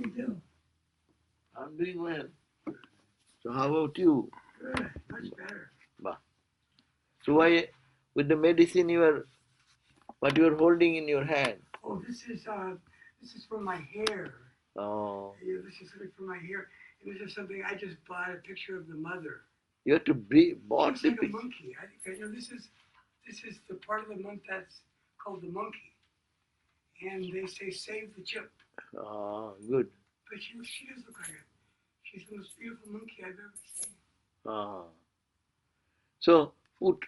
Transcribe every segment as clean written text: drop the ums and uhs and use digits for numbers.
you do? I'm doing well. So how about you? Good, much better. Bah. So why, with the medicine what you are holding in your hand? Oh, this is for my hair. Oh, Yeah, this is something for my hair. And this is something I just bought a picture of the mother. you have to bought Looks the like a picture. monkey. I think this is the part of the month that's called the monkey. And they say save the chip. Oh, good. But she does look like it. She's the most beautiful monkey I've ever seen. Ah. So put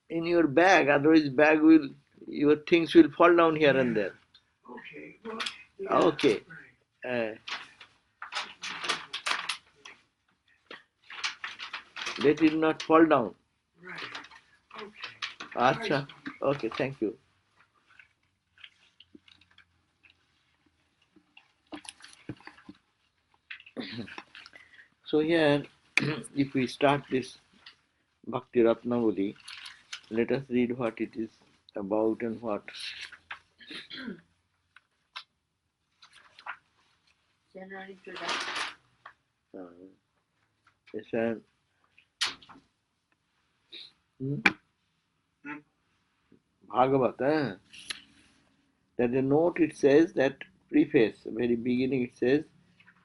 in your bag, otherwise your things will fall down here and there. Okay. Well, yeah, Okay. Right. Let it not fall down. Right. Okay. Acha. Nice. Okay, thank you. So here, if we start this Bhakti Ratnavali, let us read what it is about and what. General introduction. It's an Bhagavat. That the note it says that preface, very beginning it says,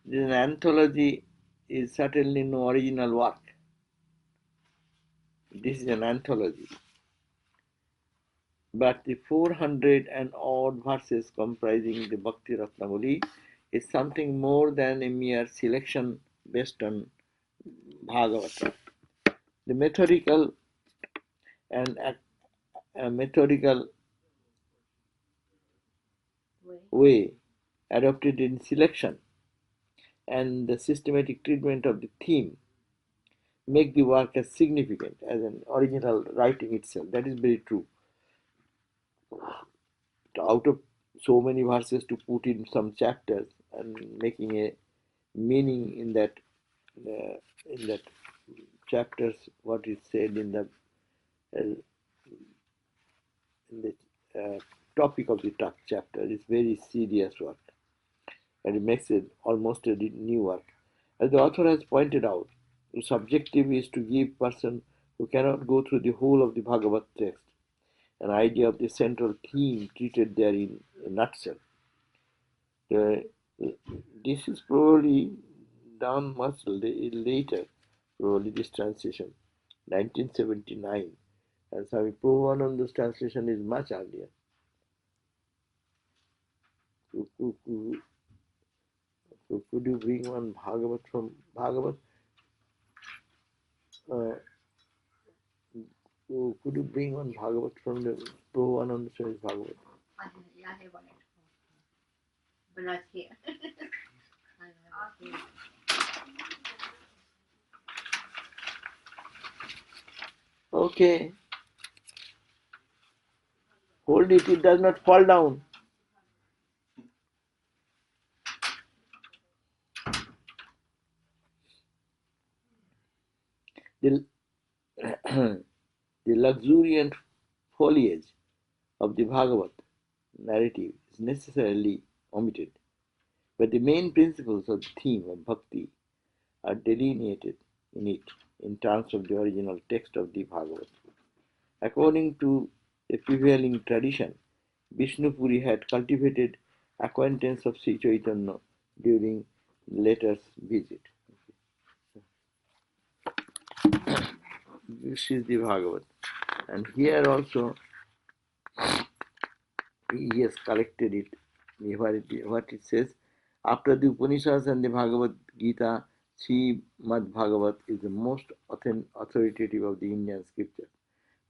this anthology is certainly no original work. This is an anthology. But the 400 and odd verses comprising the Bhakti Ratnavali is something more than a mere selection based on Bhagavata. The methodical way adopted in selection and the systematic treatment of the theme make the work as significant as an original writing itself. That is very true. Out of so many verses to put in some chapters and making a meaning in that chapters, what is said uh, in the topic of the chapter is very serious work, and it makes it almost a new work. As the author has pointed out, the subjective is to give person who cannot go through the whole of the Bhagavad text an idea of the central theme treated there in a nutshell. This is probably done much later, probably this translation, 1979, and Swami Prabhupananda's translation is much earlier. Could you bring one Bhagavat from Bhagavat? Could you bring one Bhagavat from the Prabhupananda's Bhagavat? Yeah, I have one. But not here. Okay. Hold it, it does not fall down. The, the luxuriant foliage of the Bhagavat narrative is necessarily omitted, but the main principles of the theme of bhakti are delineated in it in terms of the original text of the Bhagavat. According to a prevailing tradition, Vishnu Puri had cultivated acquaintance of Sri Chaitanya during the latter's visit. This is the Bhagavat. And here also he has collected it, what it says. After the Upanishads and the Bhagavad Gita, Srimad Bhagavat is the most authoritative of the Indian scripture.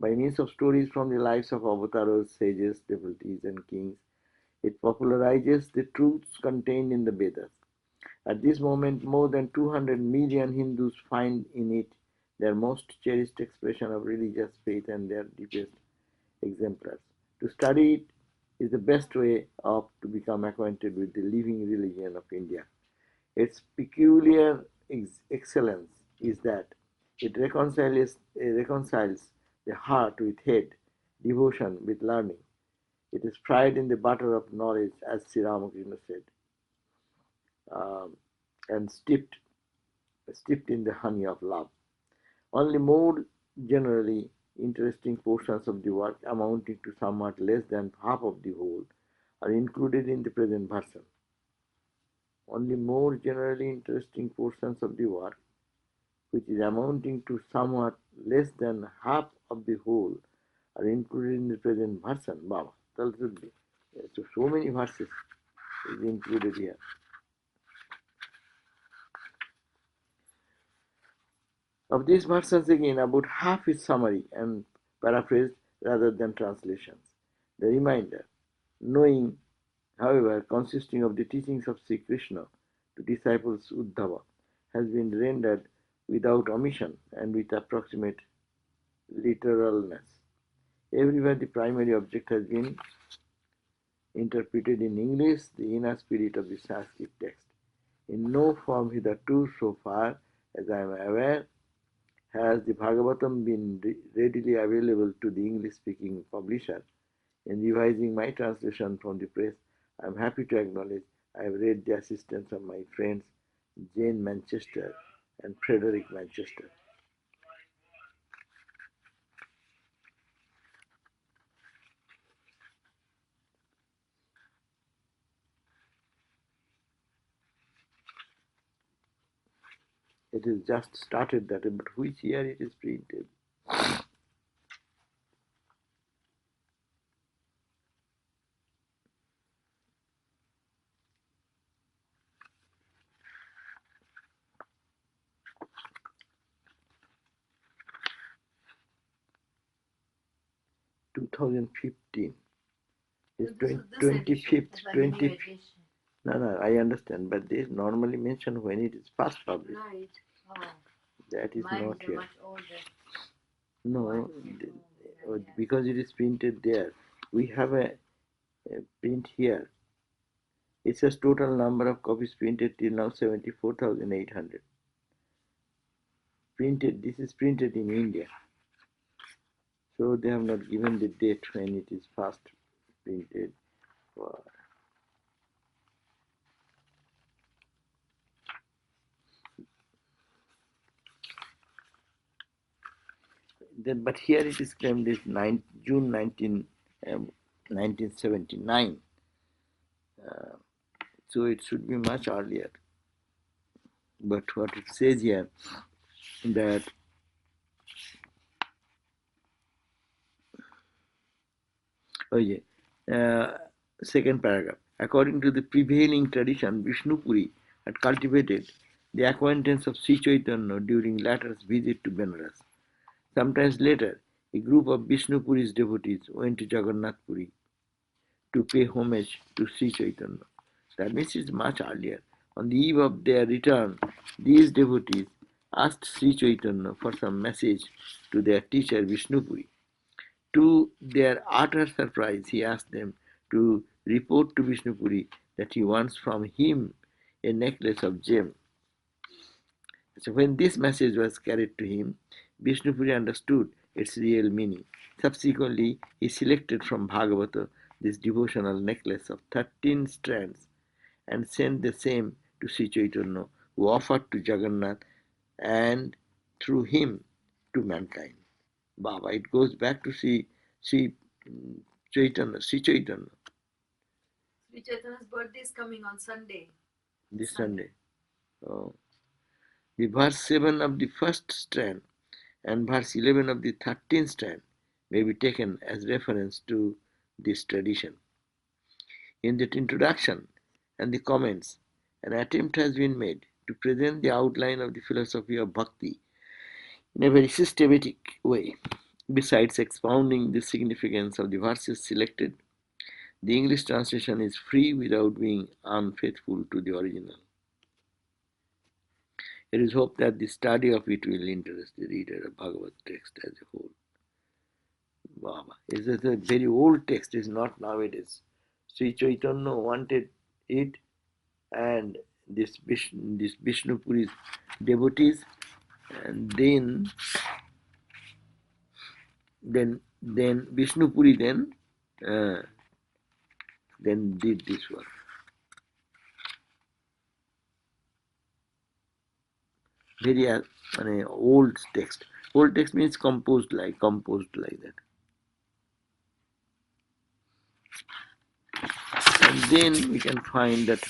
By means of stories from the lives of Avataras, sages, devotees, and kings, it popularizes the truths contained in the Vedas. At this moment, more than 200 million Hindus find in it their most cherished expression of religious faith and their deepest exemplars. To study it is the best way to become acquainted with the living religion of India. Its peculiar excellence is that it reconciles the heart with head, devotion with learning. It is fried in the butter of knowledge, as Sri Ramakrishna said. and steeped in the honey of love. Only more generally interesting portions of the work, amounting to somewhat less than half of the whole, are included in the present version. Only more generally interesting portions of the work, which is amounting to somewhat less than half of the whole, are included in the present version. Baba, so many verses is included here. Of these verses again, about half is summary and paraphrased rather than translations. The remainder, knowing, however, consisting of the teachings of Sri Krishna to disciples Uddhava, has been rendered without omission and with approximate literalness. Everywhere the primary object has been interpreted in English, the inner spirit of the Sanskrit text. In no form hitherto, so far as I am aware, has the Bhagavatam been readily available to the English-speaking publisher. In revising my translation from the press, I am happy to acknowledge I have read the assistance of my friends Jane Manchester and Frederick Manchester. It is just started that, but which year it is printed? (2015). It's 25th, 20. No, I understand, but they normally mention when it is first published. Right. Oh. That is Mine not is here. much older. No, because it is printed there. We have a print here. It says total number of copies printed till now 74,800. Printed. This is printed in India. So they have not given the date when it is first printed. But here it is claimed is June 1979. So it should be much earlier. But what it says here, that second paragraph. According to the prevailing tradition, Vishnu Puri had cultivated the acquaintance of Sri Chaitanya during latter's visit to Benares. Sometimes later, a group of Vishnu Puri's devotees went to Jagannath Puri to pay homage to Sri Chaitanya. That means it's much earlier. On the eve of their return, these devotees asked Sri Chaitanya for some message to their teacher Vishnu Puri. To their utter surprise, he asked them to report to Vishnu Puri that he wants from him a necklace of gems. So when this message was carried to him, Vishnu Puri understood its real meaning. Subsequently, he selected from Bhagavata this devotional necklace of 13 strands and sent the same to Sri Chaitanya, who offered to Jagannath and through him to mankind. Baba, it goes back to Sri Chaitanya. Sri Chaitanya's birthday is coming on Sunday. This Sunday. Oh. The verse 7 of the first strand and verse 11 of the 13th strand may be taken as reference to this tradition. In that introduction and the comments, an attempt has been made to present the outline of the philosophy of bhakti in a very systematic way. Besides expounding the significance of the verses selected, the English translation is free without being unfaithful to the original. It is hoped that the study of it will interest the reader of Bhagavad text as a whole. Baba. It is a very old text, it's not nowadays. Sri Chaitanya wanted it, and this Vishnu Puri's devotees, and then Vishnu Puri then did this work. very old text. Old text means composed like that. And then we can find that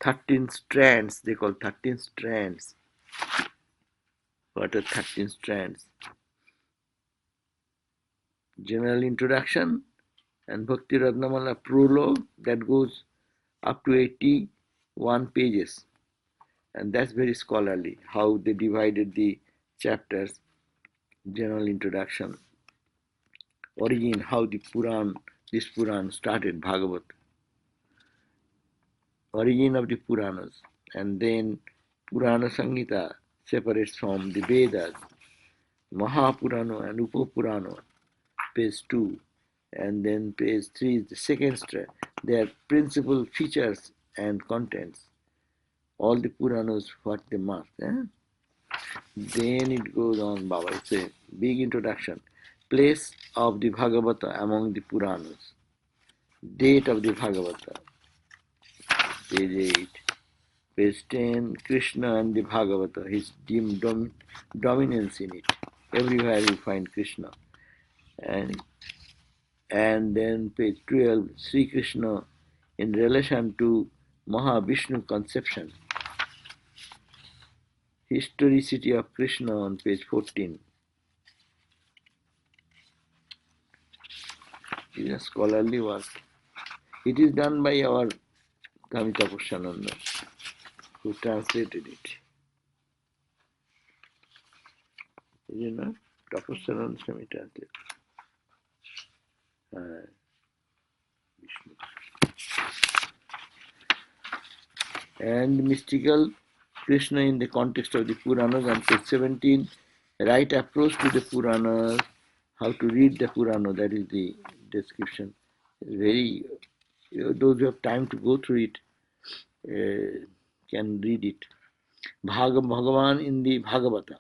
13 strands, they call 13 strands. What are 13 strands? General introduction and Bhakti Ratnavali prologue that goes up to 81 pages. And that's very scholarly, how they divided the chapters. General introduction, origin, how this Puran started, Bhagavat, origin of the Puranas, and then Purana Samhita separates from the Vedas, Mahapurana and Upapurana, page 2, and then page 3 is the second strand. Their principal features and contents, all the Puranas, what they mark. Then it goes on, Baba. It's a big introduction. Place of the Bhagavata among the Puranas. Date of the Bhagavata. Page 8. Page 10. Krishna and the Bhagavata. His dominance in it. Everywhere you find Krishna. And then page 12. Sri Krishna in relation to Mahavishnu conception. Historicity of Krishna on page 14. It is a scholarly work. It is done by our Kamita Pushananda, who translated it. Is it not? Tapasyananda Swami translated. Vishnu. And mystical Krishna in the context of the Puranas on page 17. Right approach to the Puranas, how to read the Purana, that is the description. It's very, those who have time to go through it can read it. Bhagavan in the Bhagavata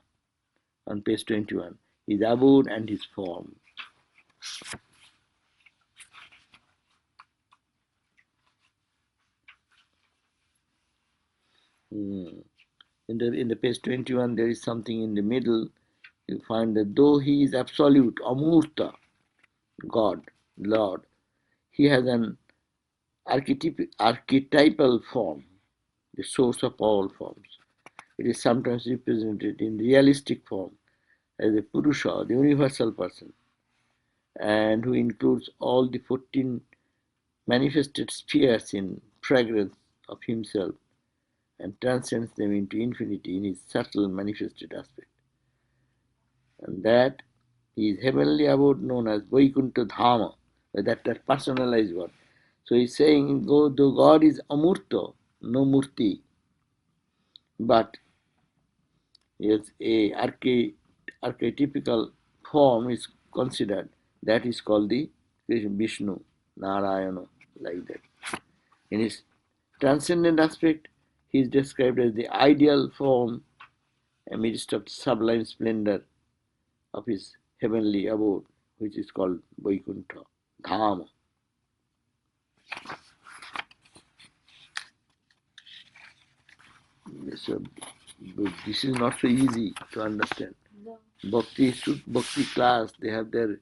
on page 21. His abode and his form. In the page 21, there is something in the middle. You find that though he is absolute, Amurta, God, Lord, he has an archetypal form, the source of all forms. It is sometimes represented in realistic form as a Purusha, the universal person, and who includes all the 14 manifested spheres in fragrance of himself and transcends them into infinity in his subtle manifested aspect. And that is heavenly abode known as Vaikuntha Dhama, that personalized word. So he's saying, though God is Amurta, no Murti, but yes, a archetypical form is considered. That is called the Vishnu, Narayana, like that. In his transcendent aspect, he is described as the ideal form amidst of sublime splendor of his heavenly abode, which is called Vaikuntha, Dhama. So, this is not so easy to understand. No. Bhakti class, they have their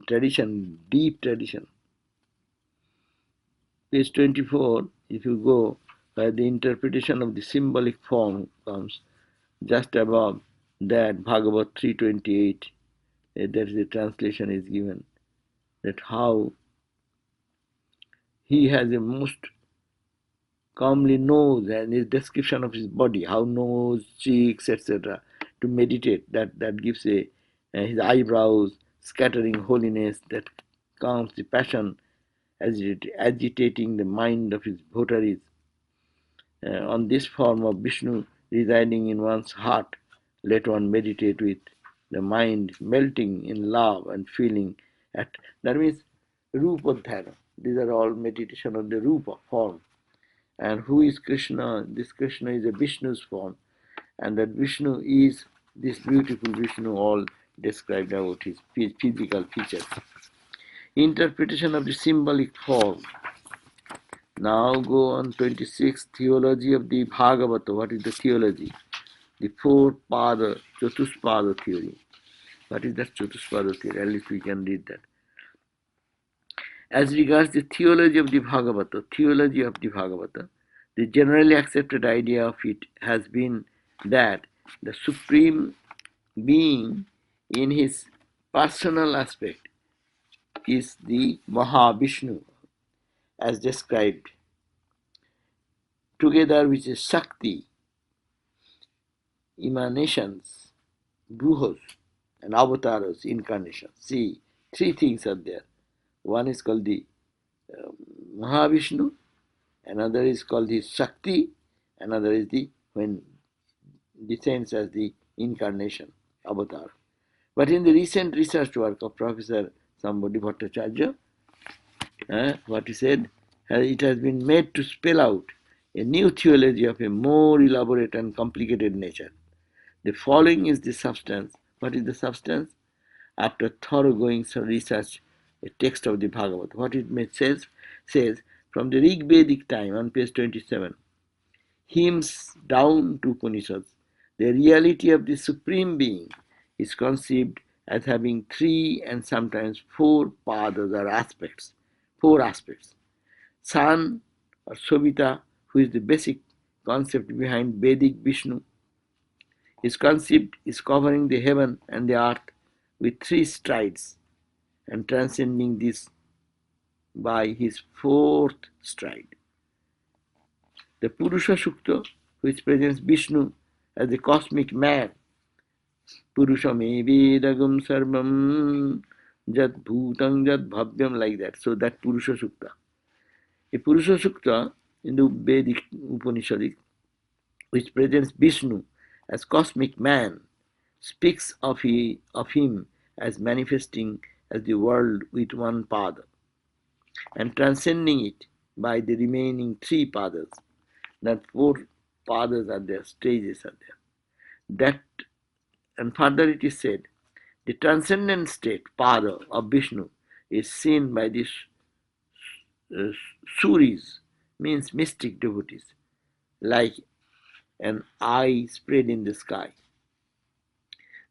tradition, deep tradition. Page 24, if you go, where the interpretation of the symbolic form comes, just above that, Bhagavat 328, there is a translation is given, that how he has a most calmly nose and his description of his body, how nose, cheeks, etc. to meditate, that gives his eyebrows scattering holiness, that calms the passion agitating the mind of his votaries. On this form of Vishnu residing in one's heart, let one meditate with the mind melting in love and feeling at, that means Rupa Dhyana. These are all meditation on the Rupa form. And who is Krishna? This Krishna is a Vishnu's form, and that Vishnu is this beautiful Vishnu, all described about his physical features. Interpretation of the symbolic form. Now go on 26, theology of the Bhagavata. What is the theology? the four pada, Chatuspada theory. What is that Chatuspada theory? At least we can read that. As regards the theology of the Bhagavata, the generally accepted idea of it has been that the Supreme Being in his personal aspect is the Mahavishnu, as described, together with his Shakti, emanations, Bruhas, and Avataras, incarnations. See, three things are there. One is called the Mahavishnu, another is called the Shakti, another is the when descends as the incarnation, Avatar. But in the recent research work of Professor somebody Bhattacharya, what he said, it has been made to spell out a new theology of a more elaborate and complicated nature. The following is the substance. What is the substance? After thoroughgoing research, a text of the Bhagavad. What it says from the Rig Vedic time on page 27, hymns down to Upanishads, the reality of the Supreme Being is conceived as having three and sometimes four padas or aspects. Four aspects. Sun or Sobhita, who is the basic concept behind Vedic Vishnu, is conceived is covering the heaven and the earth with three strides and transcending this by his fourth stride. The Purusha Sukta, which presents Vishnu as the cosmic man, Purushame Vedagam Sarvam Jat Bhutang Jat Bhavyam, like that. So that Purusha Sukta. A Purusha Sukta in the Vedic Upanishadic, which presents Vishnu as cosmic man, speaks of him as manifesting as the world with one pada and transcending it by the remaining three padas. That four padas are there, stages are there. That, and further it is said, the transcendent state, pada, of Vishnu is seen by the Suris, means mystic devotees, like an eye spread in the sky.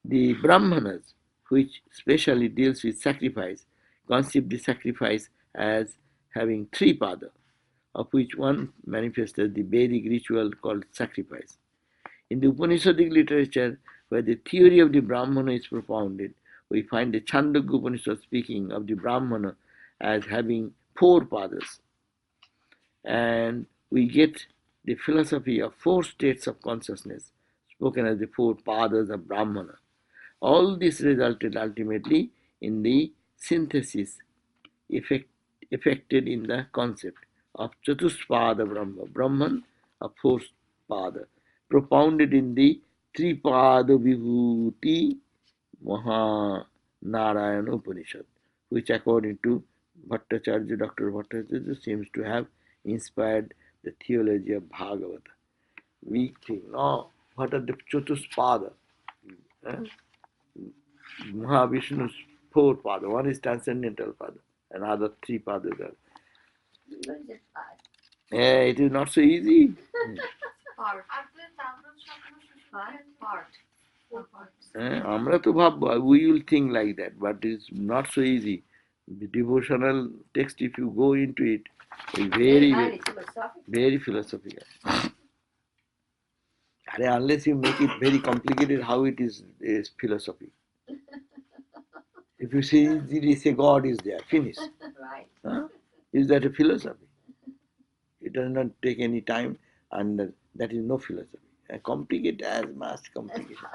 The Brahmanas, which specially deals with sacrifice, conceive the sacrifice as having three pada, of which one manifested the Vedic ritual called sacrifice. In the Upanishadic literature, where the theory of the Brahmana is propounded, we find the Chandogya Upanishad speaking of the Brahmana as having four padas. And we get the philosophy of four states of consciousness, spoken as the four padas of Brahmana. All this resulted ultimately in the synthesis effected in the concept of Chatuspada Brahma, Brahman, a fourth pada, propounded in the Tripada Vibhuti Mahanarayana Upanishad, which according to Bhattacharya, Dr. Bhattacharya, seems to have inspired the theology of Bhagavata. We think, no, what are the Chatuspada? Mahavishnu's four pada. One is transcendental pada, and other three padas are. What is it? It is not so easy. Part. Part. আমরা তো ভাববো, we will think like that, but it's not so easy. The devotional text, if you go into it, is very philosophical. Unless you make it very complicated, how it is philosophy. If you say God is there, finish. Right. Is that a philosophy? It does not take any time, and that is no philosophy. Complicate as much complication.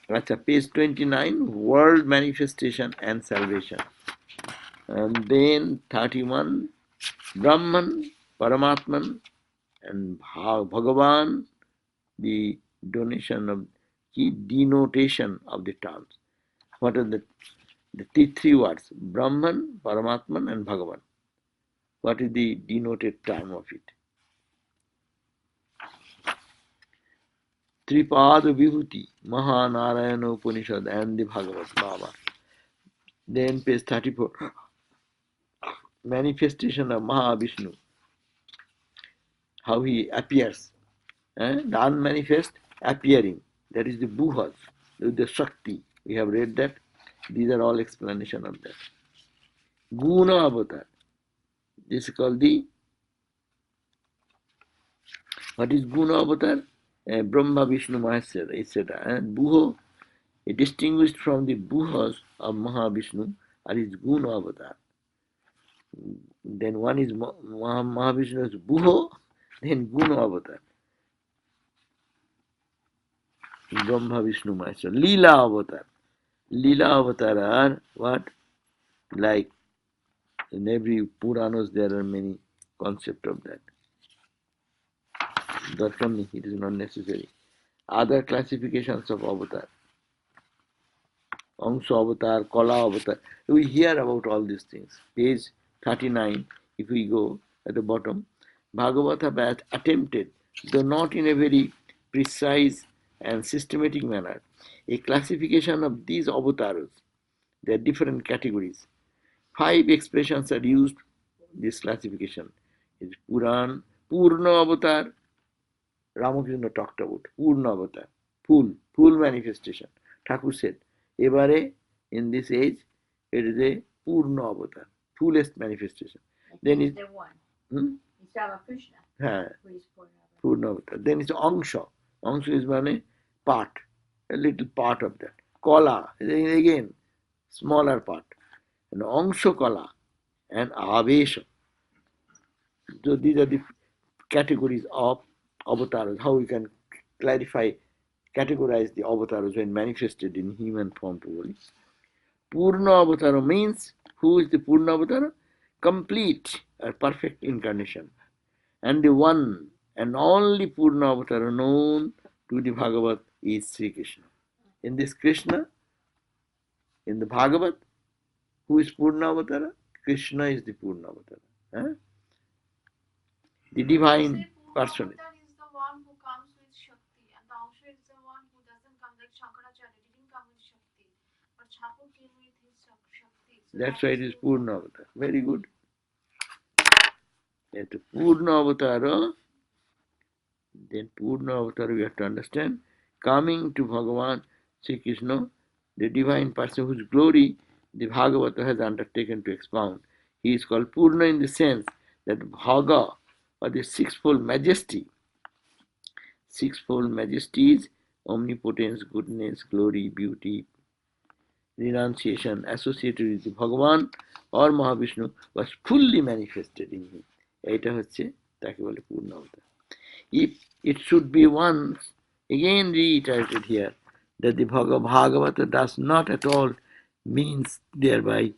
That's page 29, world manifestation and salvation. And then 31, Brahman, Paramatman, and Bhagavan, the denotation of the terms. What are the three words? Brahman, Paramatman, and Bhagavan. What is the denoted term of it? Tripada Vibhuti, Mahanarayana Upanishad, and the Bhagavad Baba. Then page 34, manifestation of Mahavishnu, how he appears The unmanifest appearing. That is the buhas, the Shakti. We have read that. These are all explanation of that. Guna avatar. This is called the, what is Guna avatar? Brahma, Vishnu, Maheshwara, etc. And Buho, distinguished from the Buhas of Mahavishnu, are his Guna avatar. Then one is Mahavishnu's Buho, then Guna avatar. Brahma, Vishnu, Maheshwara. Leela avatar. Leela avatar are what? Like in every Puranas there are many concepts of that. Darkani, it is not necessary. Other classifications of avatar. Angsha avatar, Kala avatar. We hear about all these things. Page 39, if we go at the bottom, Bhagavata has attempted, though not in a very precise and systematic manner, a classification of these avatars. There are different categories. 5 expressions are used this classification. Is Puran, Purna avatar, Ramakrishna talked about Purna avatar, full manifestation. Thakur said, Ebare, in this age, it is a Purna avatar, fullest manifestation. Then is the one. It's Ramakrishna. Who is Purna avatar. Then it's Angsha. Angsha is one part, a little part of that. Kala, again, smaller part. And Angsha Kala and Avesha. So these are the categories of avatars, how we can clarify, categorize the avatars when manifested in human form to Purna avatara means, who is the Purna avatara? Complete or perfect incarnation. And the one and only Purna avatara known to the Bhagavat is Sri Krishna. In this Krishna, in the Bhagavat, who is Purna avatara? Krishna is the Purna avatara. The divine person. Is the one who comes with Shakti, and the Angsha is the one who doesn't come, like Shankaracharya didn't come with Shakti, but Thakur came with his Shakti. So that's why it is Purna avatar. Very good. At Purna avatara, then Purna avatara we have to understand, coming to Bhagavan Sri Krishna, the divine person whose glory the Bhagavata has undertaken to expound. He is called Purna in the sense that Bhaga, or the sixfold majesty is omnipotence, goodness, glory, beauty, renunciation associated with the Bhagavan or Mahavishnu was fully manifested in him. Eta hocche take bole Purna avatar. If it should be once again reiterated here that the Bhagavata does not at all means thereby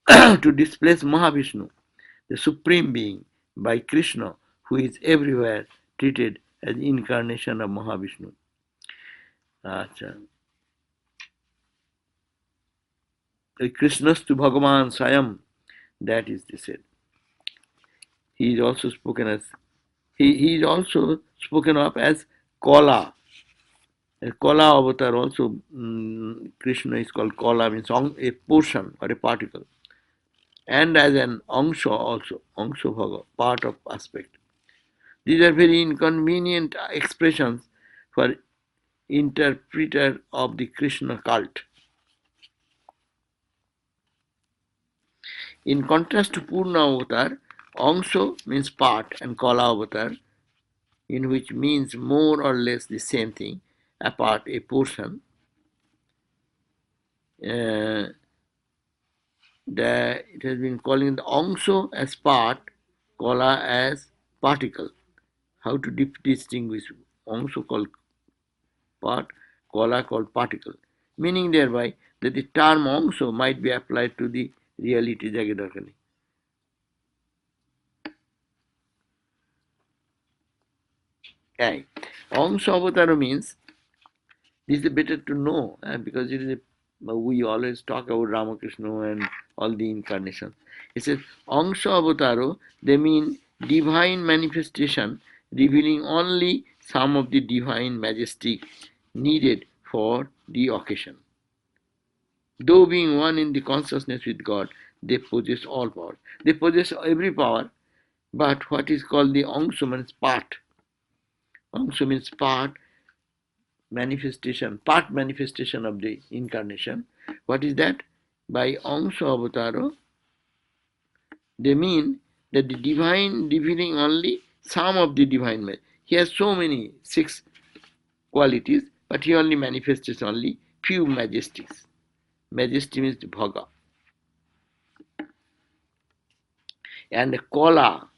to displace Mahavishnu, the Supreme Being, by Krishna, who is everywhere treated as incarnation of Mahavishnu. Acha. Krishnastu Bhagavan Swayam, that is the said. He is also spoken as, he is also spoken of as Kala. Kala avatar also, Krishna is called Kala, means a portion or a particle. And as an Angsha also, Angsha Bhaga, part of aspect. These are very inconvenient expressions for interpreter of the Krishna cult. In contrast to Purna avatar, Angsha means part and Kala avatar, in which means more or less the same thing, a part, a portion. It has been calling the Angsha as part, Kala as particle. How to distinguish Angsha called part, Kala called particle, meaning thereby that the term Angsha might be applied to the reality Jagadakani. Angsha avatara means, this is better to know because it is we always talk about Ramakrishna and all the incarnations. It says Angsha avataro, they mean divine manifestation revealing only some of the divine majesty needed for the occasion. Though being one in the consciousness with God, they possess all power. They possess every power, but what is called the Angsha means part. Angsha means part manifestation of the incarnation. What is that? By Angsha Avatara, they mean that the divine revealing only some of the divine. He has so many, 6 qualities, but he only manifests only few majesties. Majesty means bhaga. And Kala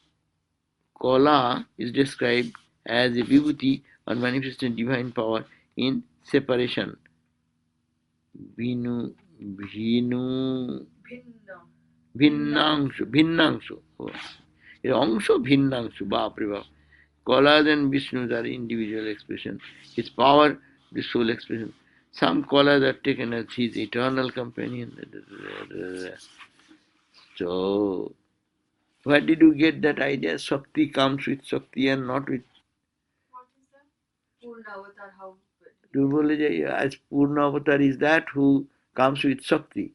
is described as a vibhuti or manifesting divine power in separation. Vinu, Vinu, Bhinnangshu. Oh. Angsho Bhinnangshu, Bapre Bap. Kalas and Vishnus are individual expression. His power, the soul expression. Some Kalas are taken as his eternal companion. So, where did you get that idea? Shakti comes with Shakti and not with. What is that? Purna avatar, how? Do you as Purna Avatar is that who comes with Shakti.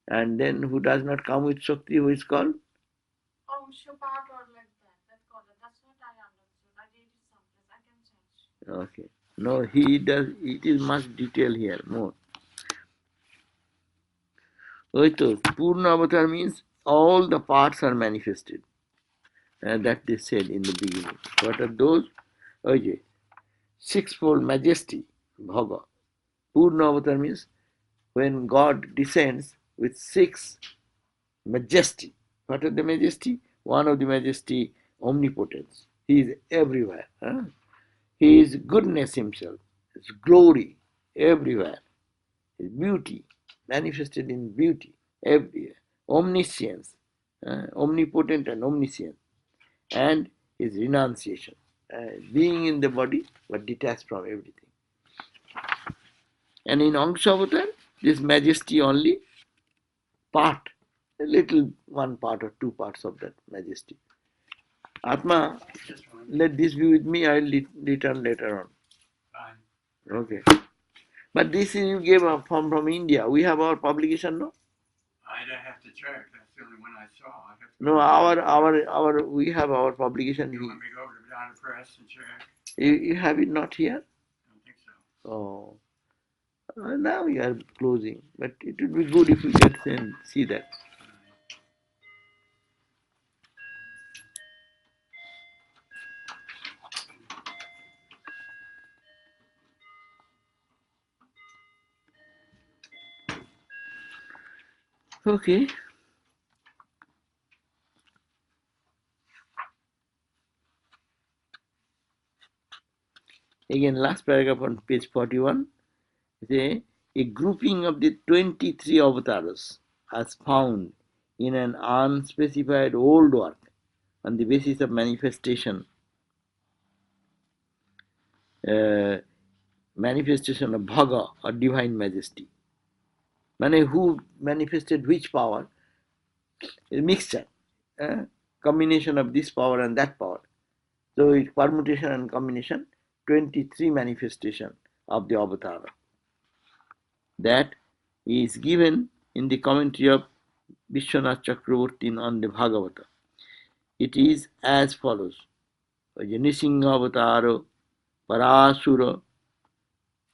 And then who does not come with Shakti, who is called? Angsha part or like that. That's what I understood. I read it someplace. I can change. Okay. No, he does, it is much detail here, more. Purna Avatar means all the parts are manifested. And that they said in the beginning. What are those? Okay. Sixfold majesty, Bhava. Purna Avatar means when God descends with 6 majesty. What are the majesty? One of the majesty, omnipotence. He is everywhere. Huh? He is goodness himself. His glory everywhere. His beauty, manifested in beauty everywhere. Omniscience, omnipotent and omniscient. And his renunciation, being in the body but detached from everything. And in Angsha Avatar, this majesty only part, a little 1 part or 2 parts of that majesty. Atma, let this be with me, I will return later on. Fine. Okay. But this is you gave from India. We have our publication, no? I'd have to check. That's the only one I saw. I have to No, our we have our publication. You want me to go to the Vedanta Press and check? You have it not here? I don't think so. Oh. Now you are closing, but it would be good if you get and see that. Okay. Again, last paragraph on page 41. A grouping of the 23 avatars as found in an unspecified old work on the basis of manifestation manifestation of Bhaga or divine majesty. Mane who manifested which power? A mixture, combination of this power and that power. So it's permutation and combination, 23 manifestation of the Avatara. That is given in the commentary of Vishwanath Chakravarti on the Bhagavata. It is as follows. Nisingha Avatara, Parasura,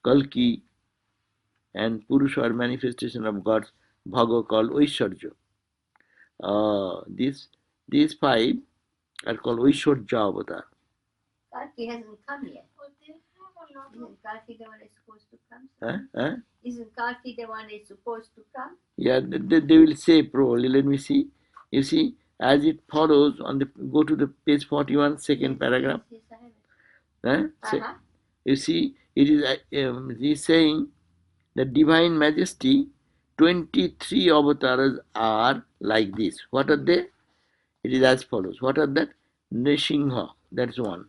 Kalki, and Purusha are manifestation of God's Bhaga called Oishwarja. These 5 are called Oishwarja Avatar. Kalki hasn't come yet. Oh, they have a lot of. Isn't Kalki the one that's supposed to come? Isn't Kalki the one that's supposed to come? Yeah, they will say probably. Let me see. You see, as it follows on the go to the page 41, second paragraph. Yes, I have it. You see, it is he's saying the divine majesty. 23 avatars are like this. What are they? It is as follows. What are that? Nrsimha, that's one.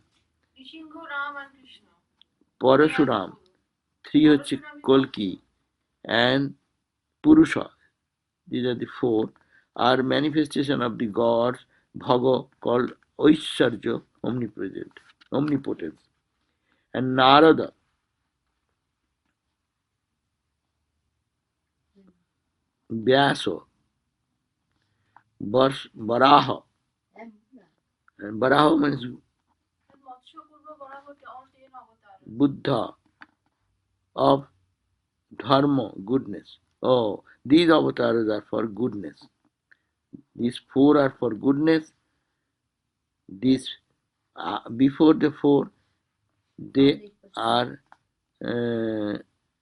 Nrsimha, Ram and Krishna. Parashuram, 3 হচ্ছে Kalki, and Purusha, these are the 4, are manifestation of the gods, Bhaga, called Oishwarja, omnipotence. And Narada, Vyasa, Varaha, and Varaha means Matsya, Kurva, Varaha, all 10 avatars. Buddha of dharma, goodness. Oh, these avatars are for goodness. These 4 are for goodness. These before the 4, they are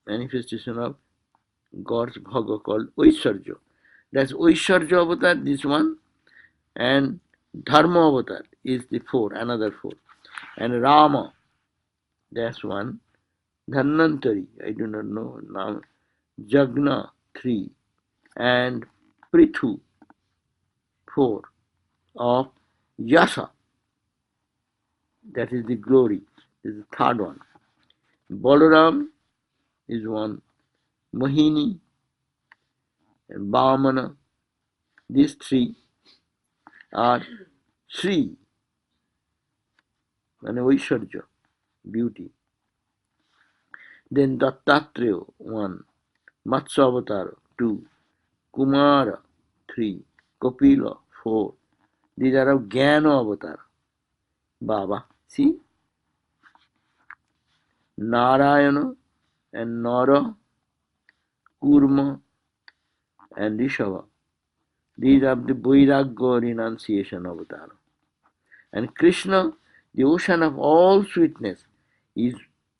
manifestation of God's bhaga called Oishwarja. That's Oishwarja avatar, this one, and Dharma avatar is the 4, another 4. And Rama, that's one. Dhanvantari, I do not know now. Jagna, 3. And Prithu, 4. Of Yasa, that is the glory, is the 3rd one. Balaram is 1. Mohini and Vamana, these 3 are Sri, and Vaishwarja, beauty. Then Dattatreya, 1. Matsya Avatara, 2. Kumara, 3. Kapila, 4. These are of Jnana Avatara. Baba, see? Narayana and Nara, Kurma and Rishava. These are the Vairagya renunciation Avatara. And Krishna, the ocean of all sweetness, is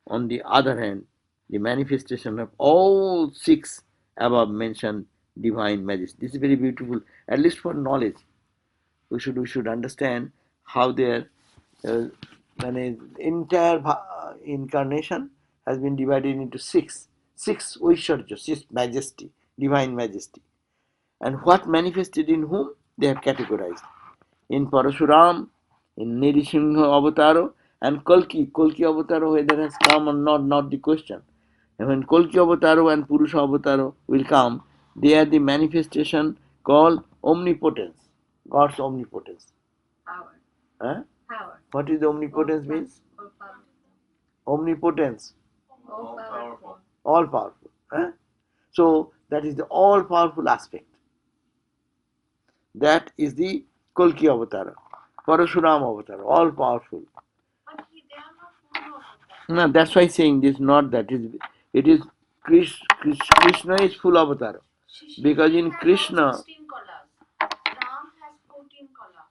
on the other hand the manifestation of all 6 above mentioned divine majesty. This is very beautiful, at least for knowledge. We should understand how their entire incarnation has been divided into 6 Vaishwarja, 6 majesty, divine majesty. And what manifested in whom they have categorized. In Parashuram, in Nirisimha Avatara, and Kalki Avatara, whether has come or not the question. And when Kalki Avatara and Purusha Avatara will come, they are the manifestation called omnipotence, God's omnipotence. Power. Huh? Power. What is the omnipotence means? All powerful. Omnipotence, All powerful. all powerful. Huh? So that is the all powerful aspect. That is the Kalki Avatara, Parashuram Avatara, all powerful. But they are not full avatars. No, that's why saying this, not that. It is Krishna is full avatar. Because in Krishna, 16 colors. Ram has 14 colors.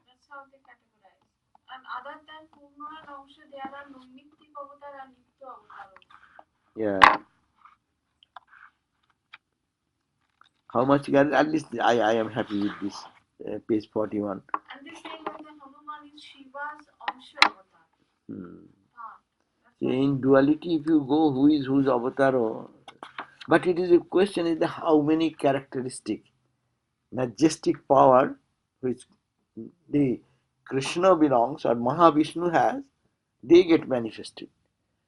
That's how they categorize. And other than Purna and Amsha, there are Nunniktik avatar and Nitya avatar. yeah. How much? At least I am happy with this page 41. And they say that the Hanuman is Shiva's Amsha avatar. In duality, if you go, who is whose avatar? But it is a question: is the how many characteristic, majestic power, which the Krishna belongs or Mahavishnu has, they get manifested.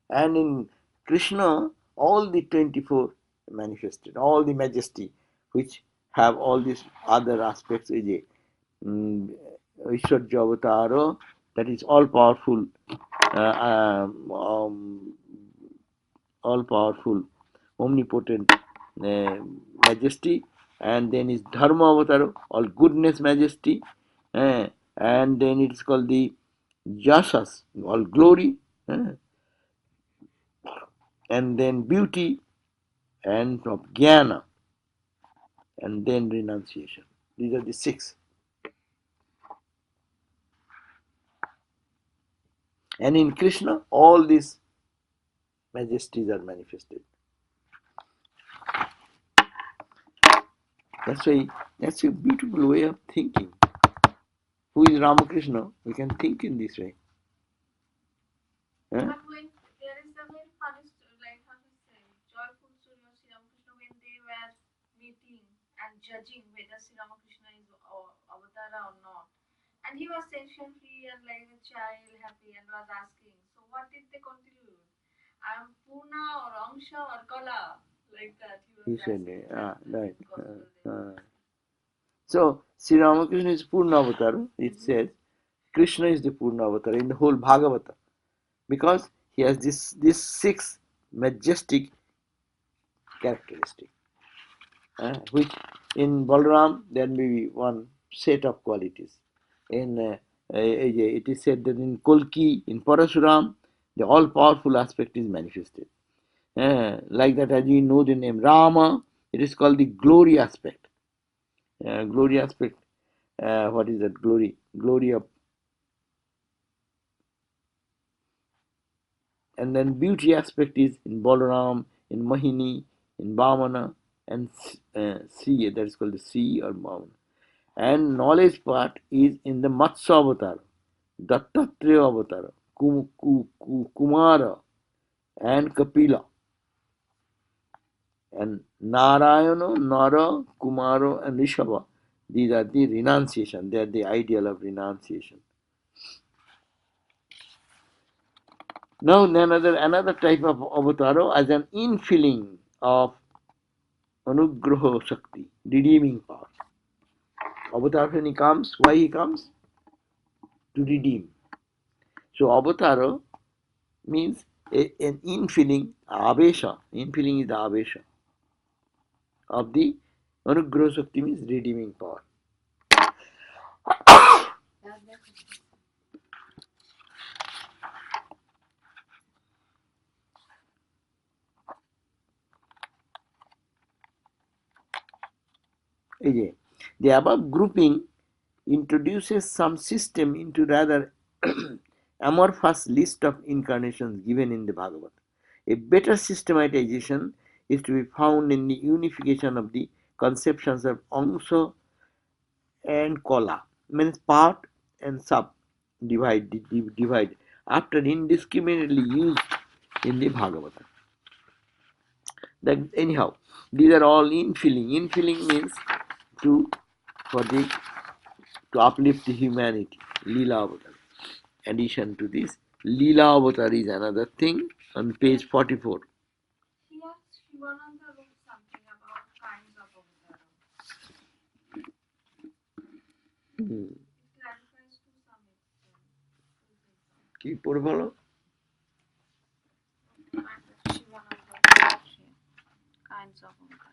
And in Krishna, all the 24 manifested, all the majesty, which have all these other aspects, is a Ishwarja Avatara, that is all powerful, all powerful, omnipotent majesty, and then is Dharma Avatara, all goodness majesty, and then it is called the Jasas, all glory, and then beauty, and of Jnana, and then renunciation. These are the 6. And in Krishna, all these majesties are manifested. That's a beautiful way of thinking. Who is Ramakrishna? We can think in this way. But when there is a very funny story, like how to say, joyful story of Sri Ramakrishna when they were meeting and judging whether Sri Ramakrishna is Avatara or not. And he was tension free and like a child, happy, and was asking, so what did they conclude? I am Purna or Amsha or Kala? Like that. He said, right. So, Sri Ramakrishna is Purna Avatar. It says, Krishna is the Purna Avatar in the whole Bhagavata. Because he has this 6 majestic characteristics. Which in Balaram there may be one set of qualities. In It is said that in Kolki, in Parasuram, the all-powerful aspect is manifested. Like that, as you know the name Rama, it is called the glory aspect. Glory aspect. What is that glory? Glory of. And then beauty aspect is in Balaram, in Mohini, in Vamana, and sea. That is called the sea or Vamana. And knowledge part is in the Matsya avatar, Dattatreya avatar, Kumara, and Kapila. And Narayana, Nara, Kumaro, and Rishabha. These are the renunciation. They are the ideal of renunciation. Now another type of avatara as an infilling of anugraha shakti, redeeming power. Avatar when he comes, why he comes? To redeem. So avatara means an infilling, avesha. Infilling is the avesha of the anugraha shakti means redeeming power. Again, the above grouping introduces some system into rather amorphous list of incarnations given in the Bhagavad. A better systematization is to be found in the unification of the conceptions of Angsha and Kala, means part and sub, divide, after indiscriminately used in the Bhagavata. That anyhow, these are all infilling. Infilling means to uplift the humanity. Leela Avatar. Addition to this, Leela Avatar is another thing on page 44. Here, Shivananda wrote something about kinds of avatara. It clarifies to some extent. কি পড়ে বলো? Shivananda wrote here, kinds of avatara.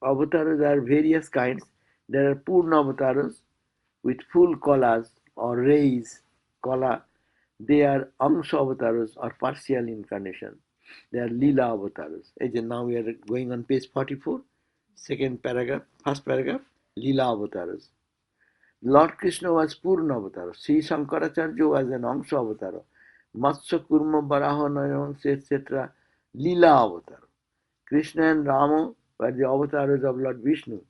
Avatars are various kinds. There are Purna avatars with full kolas or rays, kola. They are Amsha avatars or partial incarnation. They are Leela avatars. Now we are going on page 44, second paragraph, first paragraph, Leela avatars. Lord Krishna was Purna avatar. Sri Shankaracharya was an Amsha avatar. Matsya Kurma Baraha Nayans etc. Leela avatar. Krishna and Rama were the avatars of Lord Vishnu.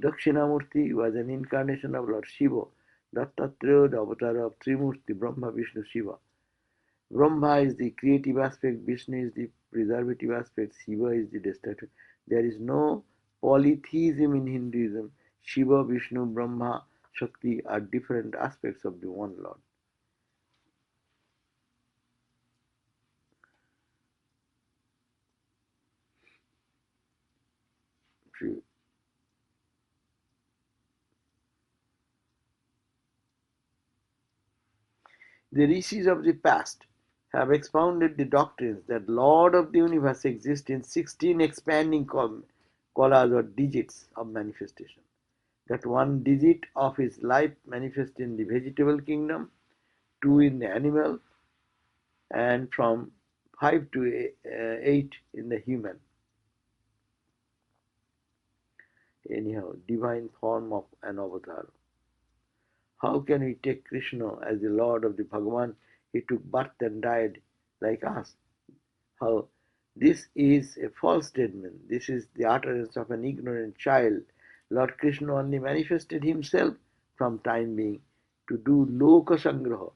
Dakshinamurti was an incarnation of Lord Shiva. Dattatreya, the avatar of Trimurti, Brahma, Vishnu, Shiva. Brahma is the creative aspect, Vishnu is the preservative aspect, Shiva is the destructive. There is no polytheism in Hinduism. Shiva, Vishnu, Brahma, Shakti are different aspects of the one Lord. The rishis of the past have expounded the doctrines that Lord of the universe exists in 16 expanding kolas or digits of manifestation. That one digit of his life manifests in the vegetable kingdom, 2 in the animal, and from 5 to 8 in the human. Anyhow, divine form of an avatar. How can we take Krishna as the Lord of the Bhagavan? He took birth and died like us. How? This is a false statement. This is the utterance of an ignorant child. Lord Krishna only manifested himself from time being to do loka sangraha,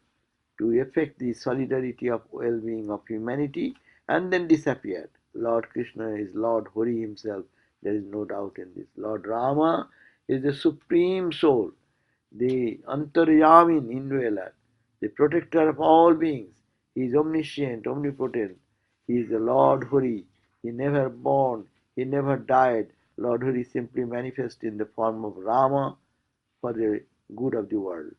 to effect the solidarity of well-being of humanity, and then disappeared. Lord Krishna is Lord Hari himself. There is no doubt in this. Lord Rama is the supreme soul, the Antaryamin indweller, the protector of all beings. He is omniscient, omnipotent. He is the Lord Hari. He never born, he never died. Lord Hari simply manifests in the form of Rama for the good of the world.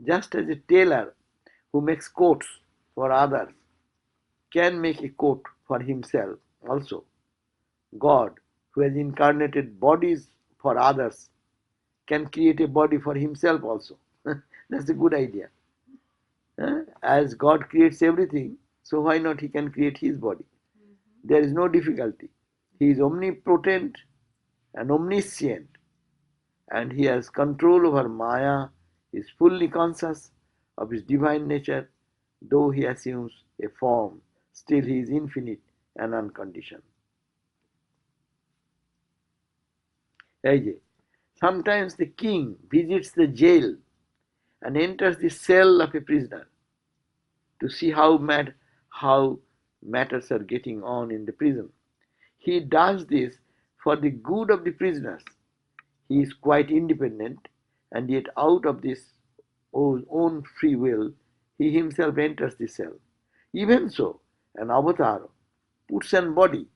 Just as a tailor who makes coats for others can make a coat for himself, also. God, who has incarnated bodies for others, can create a body for himself also. That's a good idea. As God creates everything, so why not he can create his body? There is no difficulty. He is omnipotent and omniscient, and he has control over Maya. He is fully conscious of his divine nature. Though he assumes a form, still he is infinite and unconditioned. এই যে, sometimes the king visits the jail and enters the cell of a prisoner to see how matters are getting on in the prison. He does this for the good of the prisoners. He is quite independent, and yet out of this own free will, he himself enters the cell. Even so, an avatar puts on body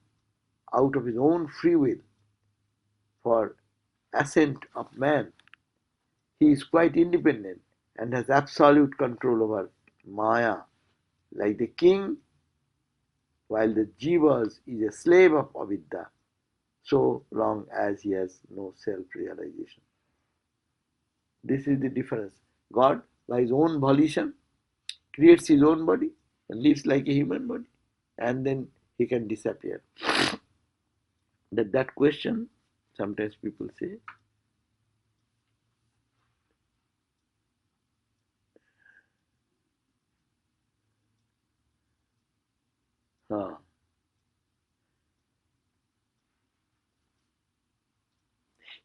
out of his own free will for ascent of man. He is quite independent and has absolute control over Maya, like the king, while the Jivas is a slave of Avidya, so long as he has no self-realization. This is the difference. God, by his own volition, creates his own body and lives like a human body, and then he can disappear. That question, sometimes people say,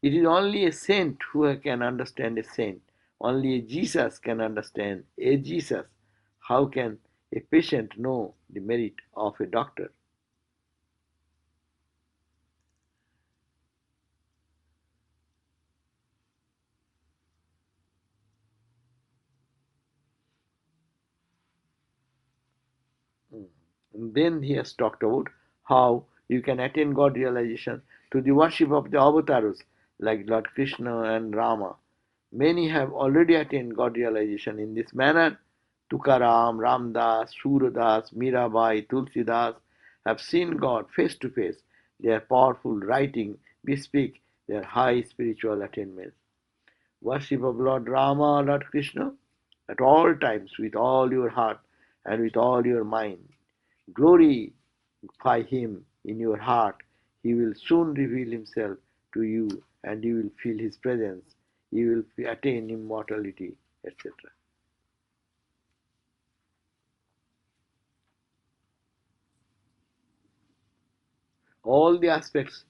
it is only a saint who can understand a saint. Only a Jesus can understand a Jesus. How can a patient know the merit of a doctor? And then he has talked about how you can attain God realization to the worship of the avatars like Lord Krishna and Rama. Many have already attained God realization in this manner. Tukaram, Ramdas, Suradas, Mirabai, Tulsidas have seen God face to face. Their powerful writing bespeak their high spiritual attainments. Worship of Lord Rama, Lord Krishna, at all times with all your heart and with all your mind. Glorify him in your heart. He will soon reveal himself to you and you will feel his presence. You will attain immortality, etc. All the aspects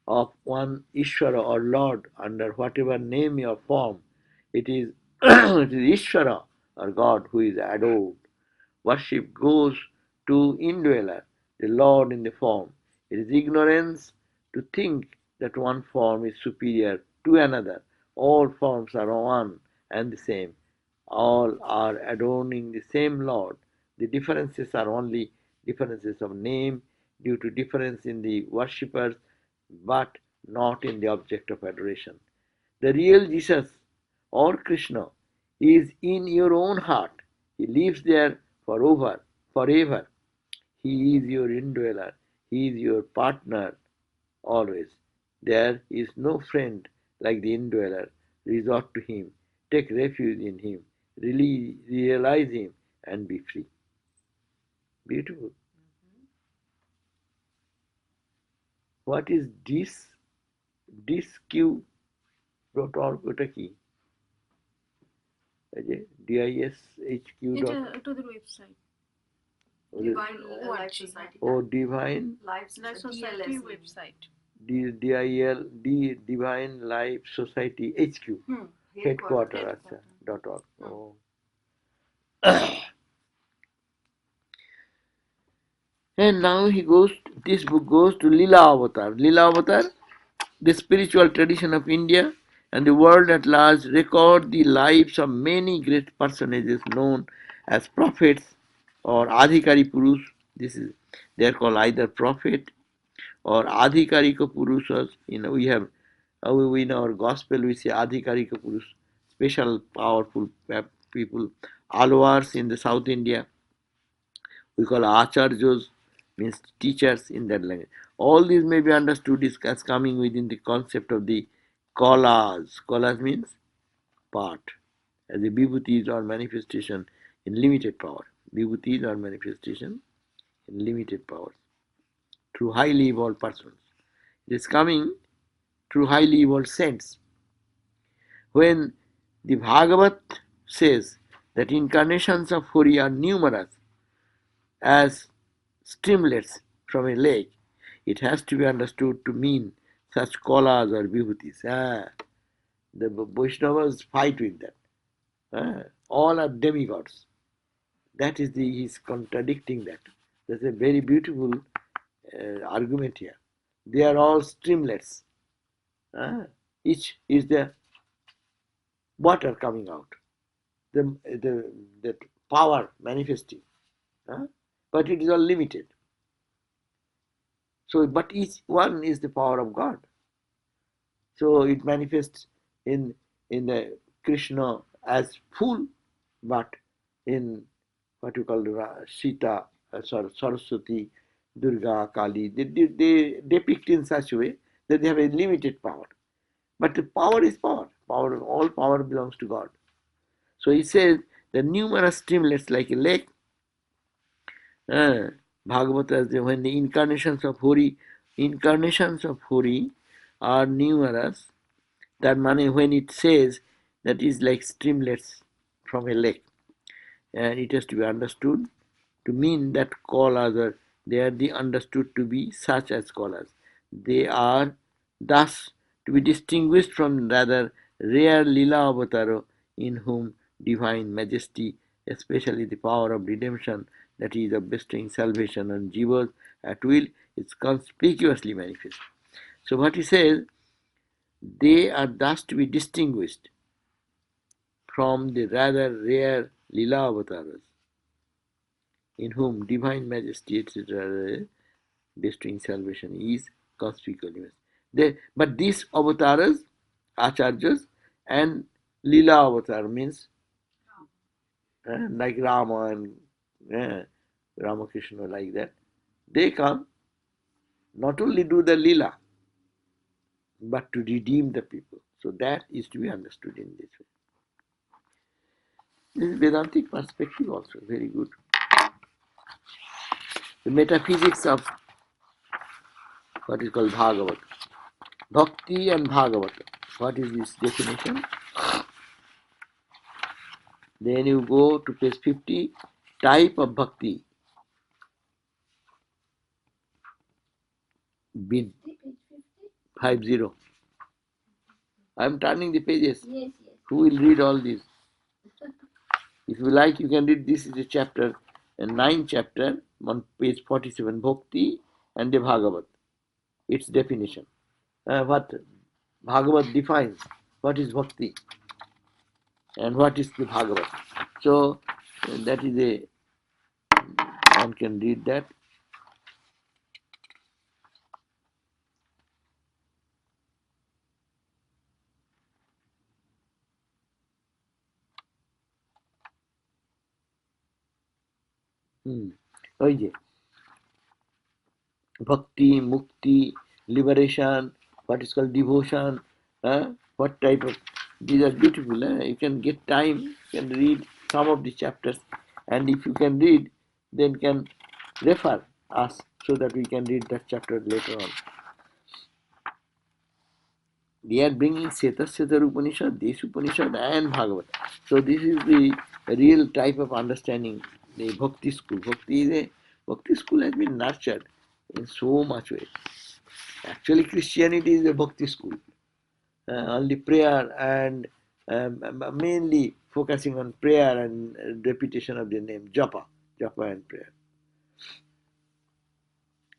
of one Ishvara or Lord under whatever name or form, it is, it is Ishvara or God who is adored. Worship goes to indweller, the Lord in the form. It is ignorance to think that one form is superior to another. All forms are one and the same. All are adorning the same Lord. The differences are only differences of name due to difference in the worshippers, but not in the object of adoration. The real Jesus or Krishna is in your own heart. He lives there forever. He is your indweller. He is your partner always. There is no friend like the indweller. Resort to him. Take refuge in him. Really realize him and be free. Beautiful. What is disq.org? ওটা কি? DISHQ. এটা ওদের website Divine Life Society. Divine Life society website Divine Life Society HQ. Headquarter. .org. Oh. And now this book goes to Lila Avatar. Lila Avatar, the spiritual tradition of India and the world at large record the lives of many great personages known as prophets or Adhikari Purush. They are called either prophet or Adhikarika Purushas. We have in our gospel we say Adhikarika Purush, special powerful people. Alwars in the South India, we call Acharyas. means teachers in that language. All these may be understood as coming within the concept of the kalas. Kalas means part, as the vibhutis or manifestation in limited power. Vibhutis or manifestation in limited power through highly evolved persons. It is coming through highly evolved saints. When the Bhagavat says that incarnations of Hari are numerous as streamlets from a lake, it has to be understood to mean such kalas or vibhutis. The Vaishnavas fight with that. All are demigods. That is he is contradicting that. That's a very beautiful argument here. They are all streamlets. Each is the water coming out, the power manifesting. But it is all limited. So, but each one is the power of God. So it manifests in the Krishna as full, but in what you call Sita, Saraswati, Durga, Kali, they depict in such a way that they have a limited power. But the power is power. All power belongs to God. So he says the numerous streamlets like a lake. Bhagavata, when the incarnations of Hari are numerous, that means when it says that is like streamlets from a lake, and it has to be understood to mean that kalas they are the understood to be such as kalas. They are thus to be distinguished from rather rare lila avatara in whom divine majesty, especially the power of redemption, that is of bestowing salvation on jivas at will, is conspicuously manifest. So what he says, they are thus to be distinguished from the rather rare lila avatars, in whom divine majesty, etc., bestowing salvation is conspicuous. But these avatars, acharyas, and lila avatar means like Rama and Ramakrishna, like that, they come not only do the lila, but to redeem the people. So that is to be understood in this way. This is Vedantic perspective also, very good. The metaphysics of what is called Bhagavat. Bhakti and Bhagavat. What is this definition? Then you go to page 50, type of bhakti. Bid 50. I am turning the pages. Yes. Who will read all this? If you like, you can read. This is the chapter, a 9th chapter on page 47, Bhakti and the Bhagavat. Its definition. What Bhagavat defines. What is Bhakti? And what is the Bhagavat? So that is a, one can read that. ওই যে bhakti, mukti, liberation, what is called devotion, what type of, these are beautiful. You can get time, you can read some of the chapters, and if you can read, then can refer us so that we can read that chapter later on. They are bringing Setasyatar Upanishad, this Upanishad, and Bhagavat. So this is the real type of understanding, the Bhakti school. Bhakti school has been nurtured in so much way. Actually, Christianity is a Bhakti school. Only prayer and mainly focusing on prayer and repetition of the name, japa and prayer.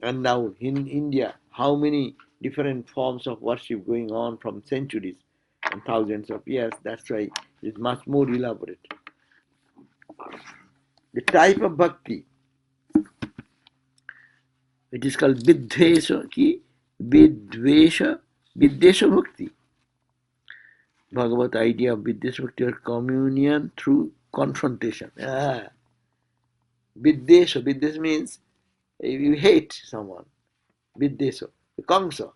And now in India, how many different forms of worship going on from centuries and thousands of years. That's why it is much more elaborate. The type of bhakti, it is called Viddesha Bhakti. Bhagavat idea of Viddesha Bhakti or communion through confrontation. Viddesha means You hate someone, Viddeso, Kamsa.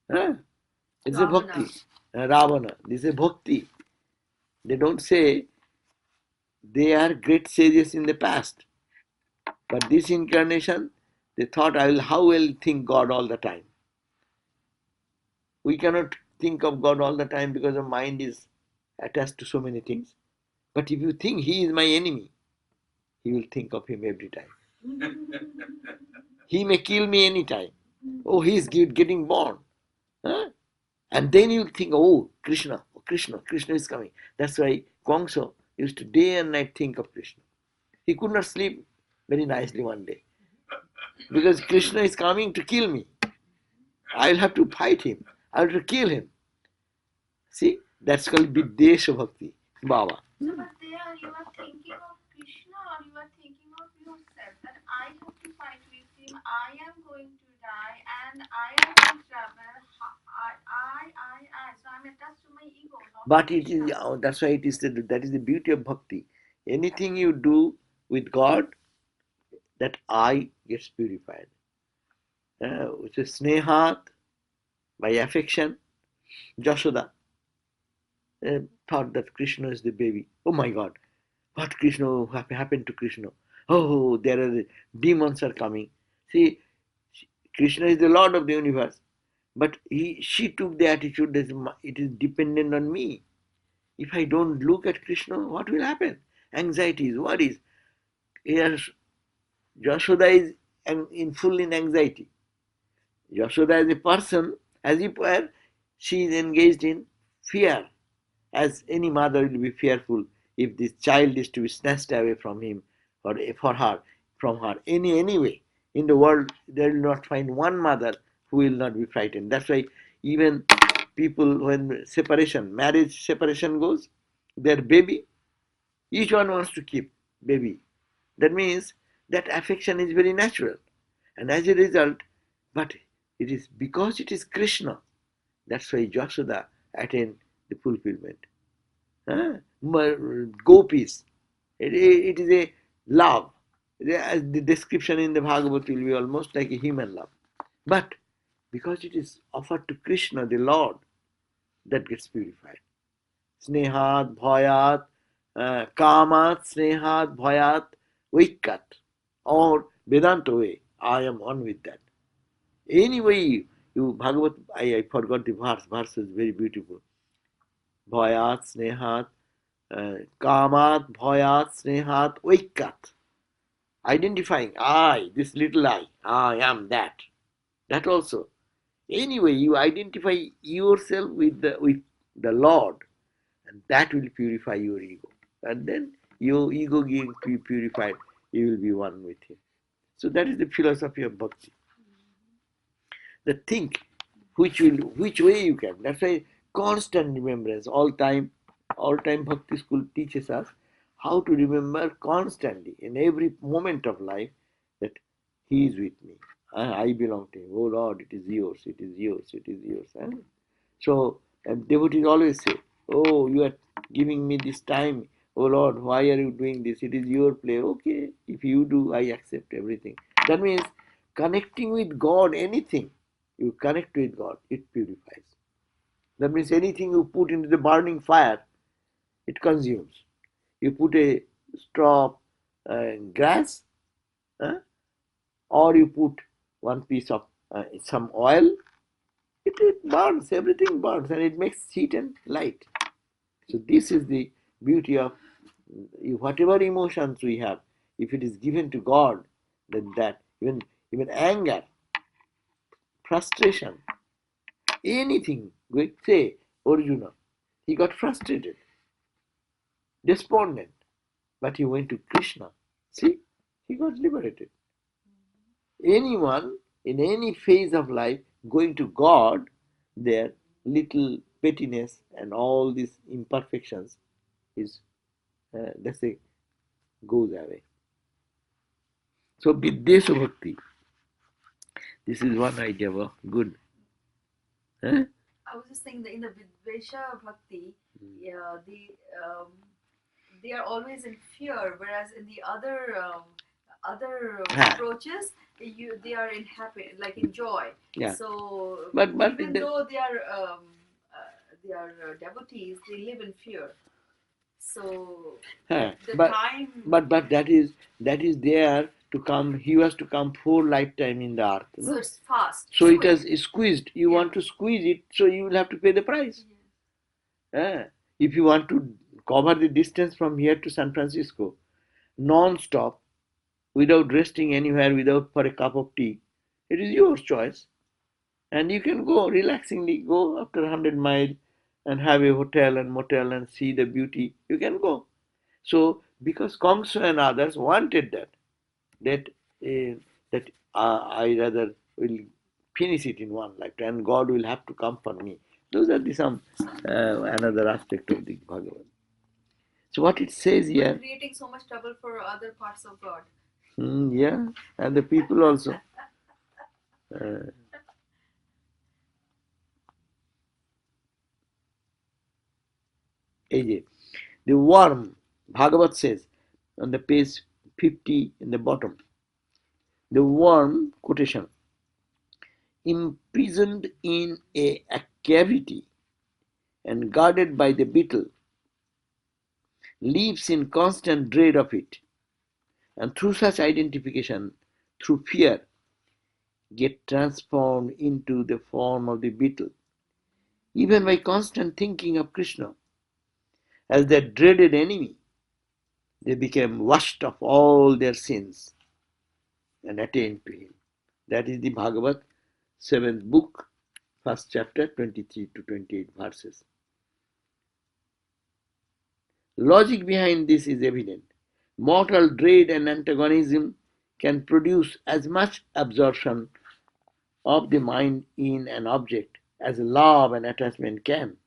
It's a Ravana. bhakti. Ravana. This is bhakti. They don't say they are great sages in the past. But this incarnation, they thought, how will think God all the time? We cannot think of God all the time because the mind is attached to so many things. But if you think he is my enemy, he will think of him every time. He may kill me anytime. Oh, he is getting born. Huh? And then you think, oh, Krishna, Krishna is coming. That's why Kwangso used to day and night think of Krishna. He could not sleep very nicely one day because Krishna is coming to kill me. I'll have to fight him. I'll have to kill him. See, that's called Viddesha Bhakti, Baba. So, but there you are thinking of Krishna or you are thinking of yourself that I have to fight with him, I am going to die and I am in trouble. So I'm attached to my ego. But it is, that's why it is that is the beauty of bhakti. Anything you do with God, that I gets purified. Which is snehat, by affection. Jashoda thought that Krishna is the baby. Oh my God, what Krishna happened to Krishna? Oh, there are demons are coming. See, Krishna is the Lord of the universe, but she took the attitude that it is dependent on me. If I don't look at Krishna, what will happen? Anxieties, worries. Here, Jashoda is in anxiety. Yashoda as a person, as if she is engaged in fear, as any mother will be fearful if this child is to be snatched away from him or for her, from her. Any way in the world, they will not find one mother who will not be frightened. That's why even people, when marriage separation goes, their baby, each one wants to keep baby. That means that affection is very natural. And as a result, but it is because it is Krishna, that's why Yashoda attained the fulfillment. Gopis, it is a love. The description in the Bhagavad will be almost like a human love. But because it is offered to Krishna, the Lord, that gets purified. Snehat, bhayat, kamat, snehat, bhayat, vaikat. Or Vedanta way, I am one with that. Anyway, you Bhagavat, I forgot the verse. Verse is very beautiful. Bhayat, snehat, kamat, bhayat, snehat, vaikat. Identifying I, this little I am that. That also. Anyway, you identify yourself with the Lord, and that will purify your ego. And then your ego being purified, you will be one with Him. So that is the philosophy of bhakti. The think which way you can. That's why constant remembrance, all time bhakti school teaches us how to remember constantly in every moment of life that He is with me. I belong to Him. Oh Lord, it is yours, it is yours, it is yours. So devotees always say, oh, you are giving me this time. Oh Lord, why are you doing this? It is your play. Okay, if you do, I accept everything. That means connecting with God, anything you connect with God, it purifies. That means anything you put into the burning fire, it consumes. You put a straw grass, or you put one piece of some oil, it burns, everything burns, and it makes heat and light. So this is the beauty of whatever emotions we have, if it is given to God, then that even anger, frustration, anything, say Arjuna, he got frustrated, despondent, but he went to Krishna. See, he got liberated. Anyone in any phase of life going to God, their little pettiness and all these imperfections is let's say goes away. So Viddesha Bhakti, this is one idea. Good. Huh? I was just saying that in the Vidvesha Bhakti, yeah, they are always in fear, whereas in the other Ha. approaches, they are in happy, like in joy. Yeah. So But even though they are devotees, they live in fear. So but that is there to come. He was to come 4 lifetime in the earth. So No? it's fast. So it's it has squeezed. You want to squeeze it, so you will have to pay the price. If you want to cover the distance from here to San Francisco, non-stop, without resting anywhere, without for a cup of tea, it is your choice. And you can go relaxingly, go after 100 miles and have a hotel and motel and see the beauty. You can go. So, because Kongsu and others wanted that I rather will finish it in one lifetime, and God will have to come for me. Those are some another aspect of the Bhagavad. So what it says here, creating so much trouble for other parts of God. Yeah, and the people also. AJ. The worm, Bhagavat says on the page 50 in the bottom, the worm, quotation, imprisoned in a cavity and guarded by the beetle, lives in constant dread of it, and through such identification, through fear, get transformed into the form of the beetle. Even by constant thinking of Krishna as their dreaded enemy, they became washed of all their sins and attained to him. That is the Bhagavad, 7th book, 1st chapter, 23 to 28 verses. Logic behind this is evident. Mortal dread and antagonism can produce as much absorption of the mind in an object as love and attachment can.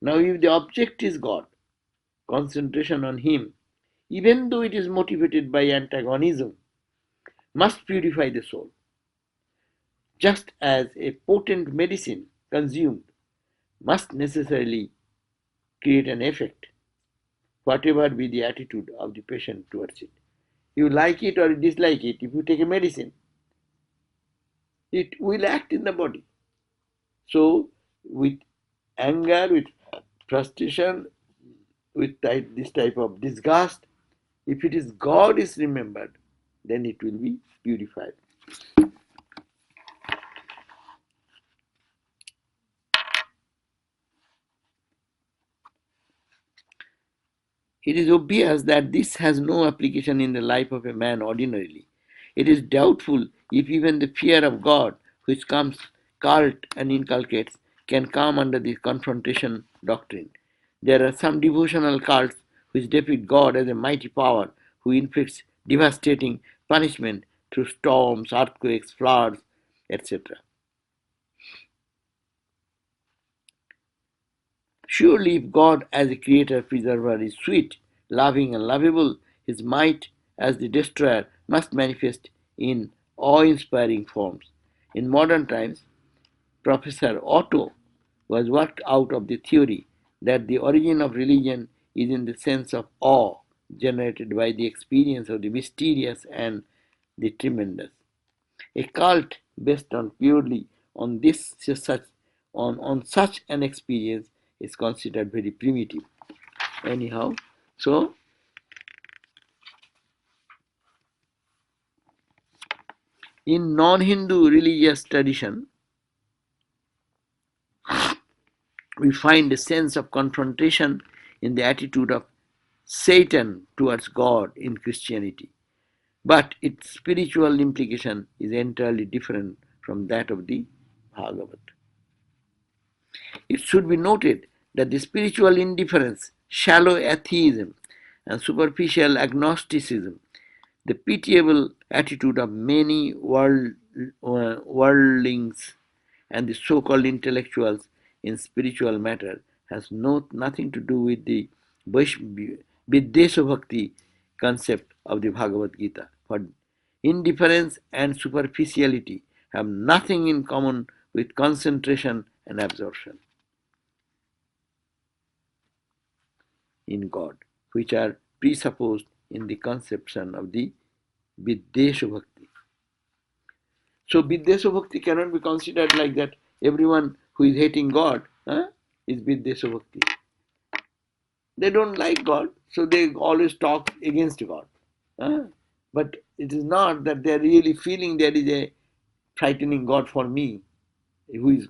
Now, if the object is God, concentration on Him, even though it is motivated by antagonism, must purify the soul. Just as a potent medicine consumed must necessarily create an effect, whatever be the attitude of the patient towards it. You like it or dislike it, if you take a medicine, it will act in the body. So, with anger, with frustration, with this type of disgust, if it is God is remembered, then it will be purified. It is obvious that this has no application in the life of a man ordinarily. It is doubtful if even the fear of God, which comes cult and inculcates, can come under the confrontation doctrine. There are some devotional cults which depict God as a mighty power who inflicts devastating punishment through storms, earthquakes, floods, etc. Surely, if God as a creator preserver is sweet, loving, and lovable, his might as the destroyer must manifest in awe inspiring forms. In modern times, Professor Otto was worked out of the theory that the origin of religion is in the sense of awe generated by the experience of the mysterious and the tremendous. A cult based on purely on this such on such an experience is considered very primitive. Anyhow, so in non-Hindu religious tradition, we find a sense of confrontation in the attitude of Satan towards God in Christianity. But its spiritual implication is entirely different from that of the Bhagavad. It should be noted that the spiritual indifference, shallow atheism, and superficial agnosticism, the pitiable attitude of many worldlings and the so-called intellectuals in spiritual matter has nothing to do with the Viddesha Bhakti concept of the Bhagavad Gita. For indifference and superficiality have nothing in common with concentration and absorption in God, which are presupposed in the conception of the Viddesha Bhakti. So Viddesha Bhakti cannot be considered like that. Everyone who is hating God is Viddesha Bhakti. They don't like God, so they always talk against God. But it is not that they are really feeling there is a frightening God for me, who is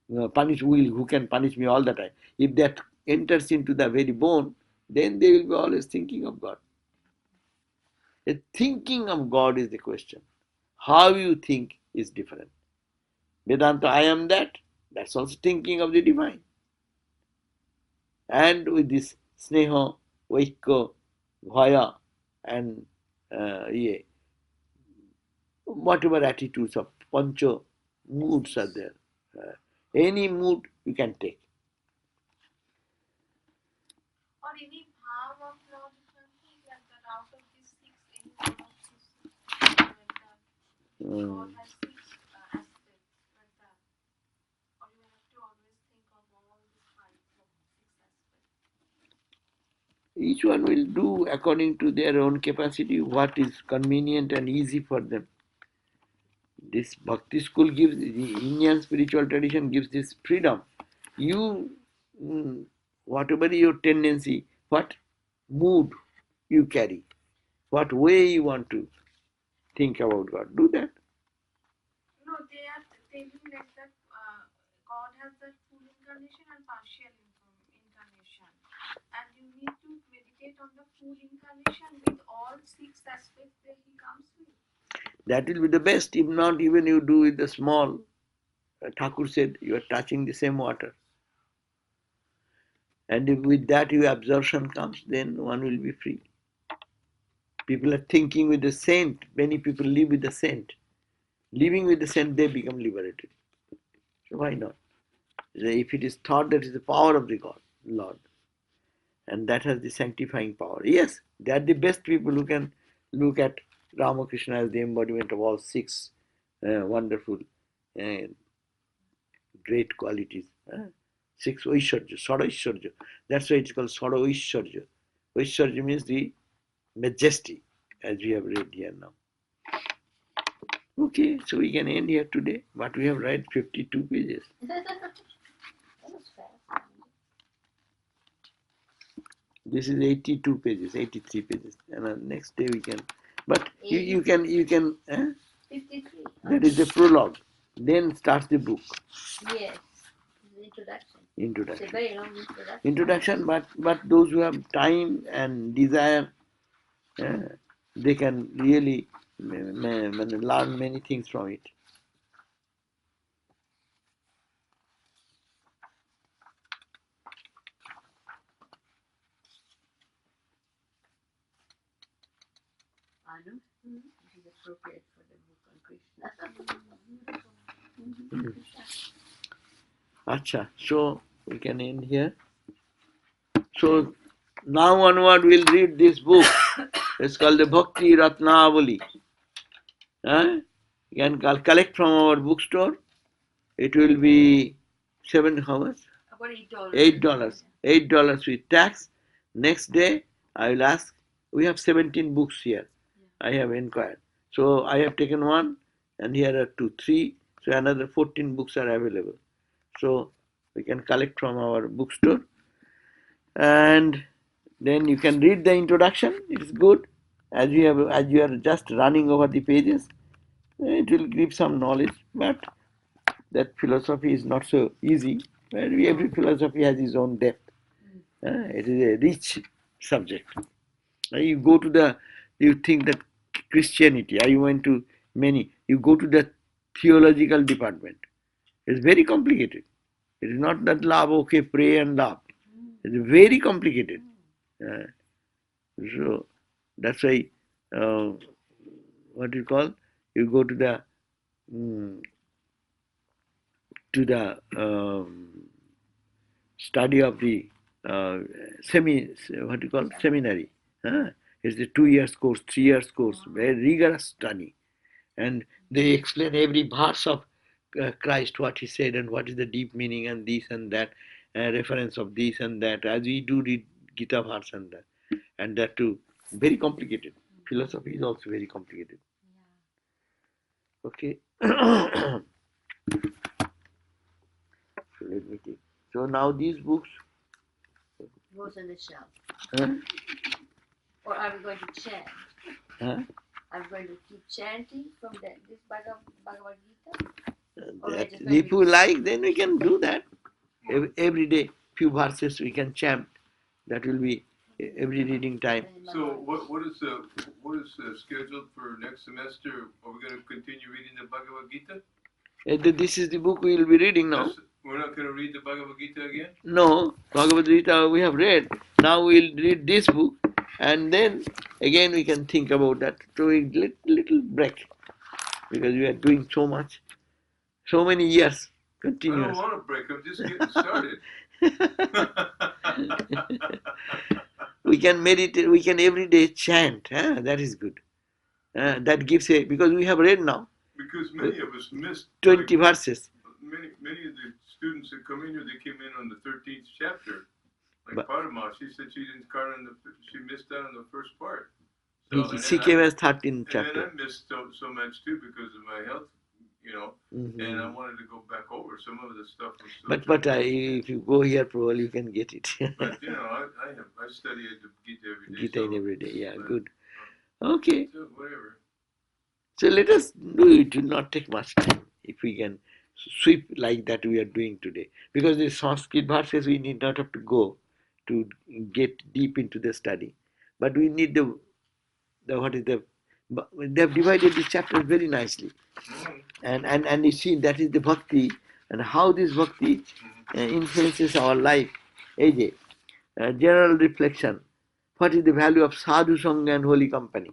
who can punish me all the time. If that enters into the very bone, then they will be always thinking of God. The thinking of God is the question. How you think is different. Vedanta, I am that. That's also thinking of the divine. And with this sneha, vaikya, bhaya, and whatever attitudes of pancha moods are there. Any mood you can take. Or any bhav of Lord, you can think like that out of these six, any one of these six, like that. God has six aspects, like that. Or you have to always think of all these five of six aspects. Each one will do according to their own capacity what is convenient and easy for them. This bhakti school gives, the Indian spiritual tradition gives this freedom. You, whatever your tendency, what mood you carry, what way you want to think about God, do that. No, they are telling like that God has that full incarnation and partial incarnation. And you need to meditate on the full incarnation with all six aspects that he comes with. That will be the best. If not, even you do with the small. Thakur said, you are touching the same water. And if with that your absorption comes, then one will be free. People are thinking with the saint. Many people live with the saint. Living with the saint, they become liberated. So why not? If it is thought, that is the power of the God, Lord. And that has the sanctifying power. Yes, they are the best people who can look at Ramakrishna as the embodiment of all six wonderful, great qualities. Six Oishwarya, Sada Oishwarya. That's why it's called Sada Oishwarya. Oishwarya means the majesty, as we have read here now. Okay, so we can end here today, but we have read 52 pages. That was fast. This is 82 pages, 83 pages, and next day we can. But you can 53. that is the prologue. Then starts the book. Yes. The introduction. It's a Introduction. very long introduction. Introduction, but those who have time and desire, they can really learn many things from it. Anu, this is appropriate for the book on Krishna. Acha, so we can end here. So now onward we'll read this book. It's called the Bhakti Ratnavali. You can collect from our bookstore. It will be how much? About $8. $8 with tax. Next day I will ask. We have 17 books here. I have inquired. So I have taken one, and here are 2, 3. So another 14 books are available. So we can collect from our bookstore, and then you can read the introduction. It's good. As you are just running over the pages, it will give some knowledge. But that philosophy is not so easy. Every philosophy has its own depth. It is a rich subject. You go to you think that Christianity, I went to many, you go to the theological department. It's very complicated. It is not that love, okay, pray and love. It's very complicated. So that's why, what you call, you go to the study of the seminary. It's a 2 years course, 3 years course, very rigorous study. And they explain every verse of Christ, what he said and what is the deep meaning and this and that, reference of this and that, as we do read Gita verse and that too, very complicated. Philosophy is also very complicated. Yeah. Okay. So let me take. So now these books. Goes on the shelf. Huh? Or are we going to chant? Huh? Are we going to keep chanting from this Bhagavad Gita? Or we're That just going if to you like, then we can do that. Every day, few verses we can chant. That will be every reading time. So what is scheduled for next semester? Are we going to continue reading the Bhagavad Gita? This is the book we will be reading now. We're not going to read the Bhagavad Gita again? No, Bhagavad Gita we have read. Now we will read this book, and then again we can think about that. So we little break, because we are doing so much, so many years I don't continuous. want to break. I'm just getting started. We can meditate. We can every day chant. That is good. That gives a, because we have read now. Because many of us missed 20 verses. Many of the students that come in here, they came in on the 13th chapter. Like But- Padma, she said she didn't count on she missed out on the first part. She came as 13th And then chapter. I missed so much too because of my health, and I wanted to go back over some of the stuff. Was so But if you go here, probably you can get it. But I study the Gita every day. Gita in every day. Yeah, but- good. Okay. So whatever. So let us do it. It will not take much time if we can sweep like that we are doing today. Because the Sanskrit verses we need not have to go to get deep into the study. But we need the they have divided the chapters very nicely. And you see that is the bhakti, and how this bhakti influences our life. AJ, general reflection. What is the value of sadhu sangha and holy company?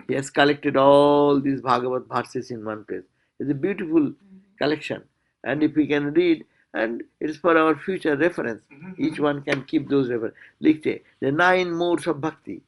He has collected all these Bhagavad verses in one place. It's a beautiful collection. And if we can read, and it is for our future reference, each one can keep those references. Likhte, the 9 modes of bhakti.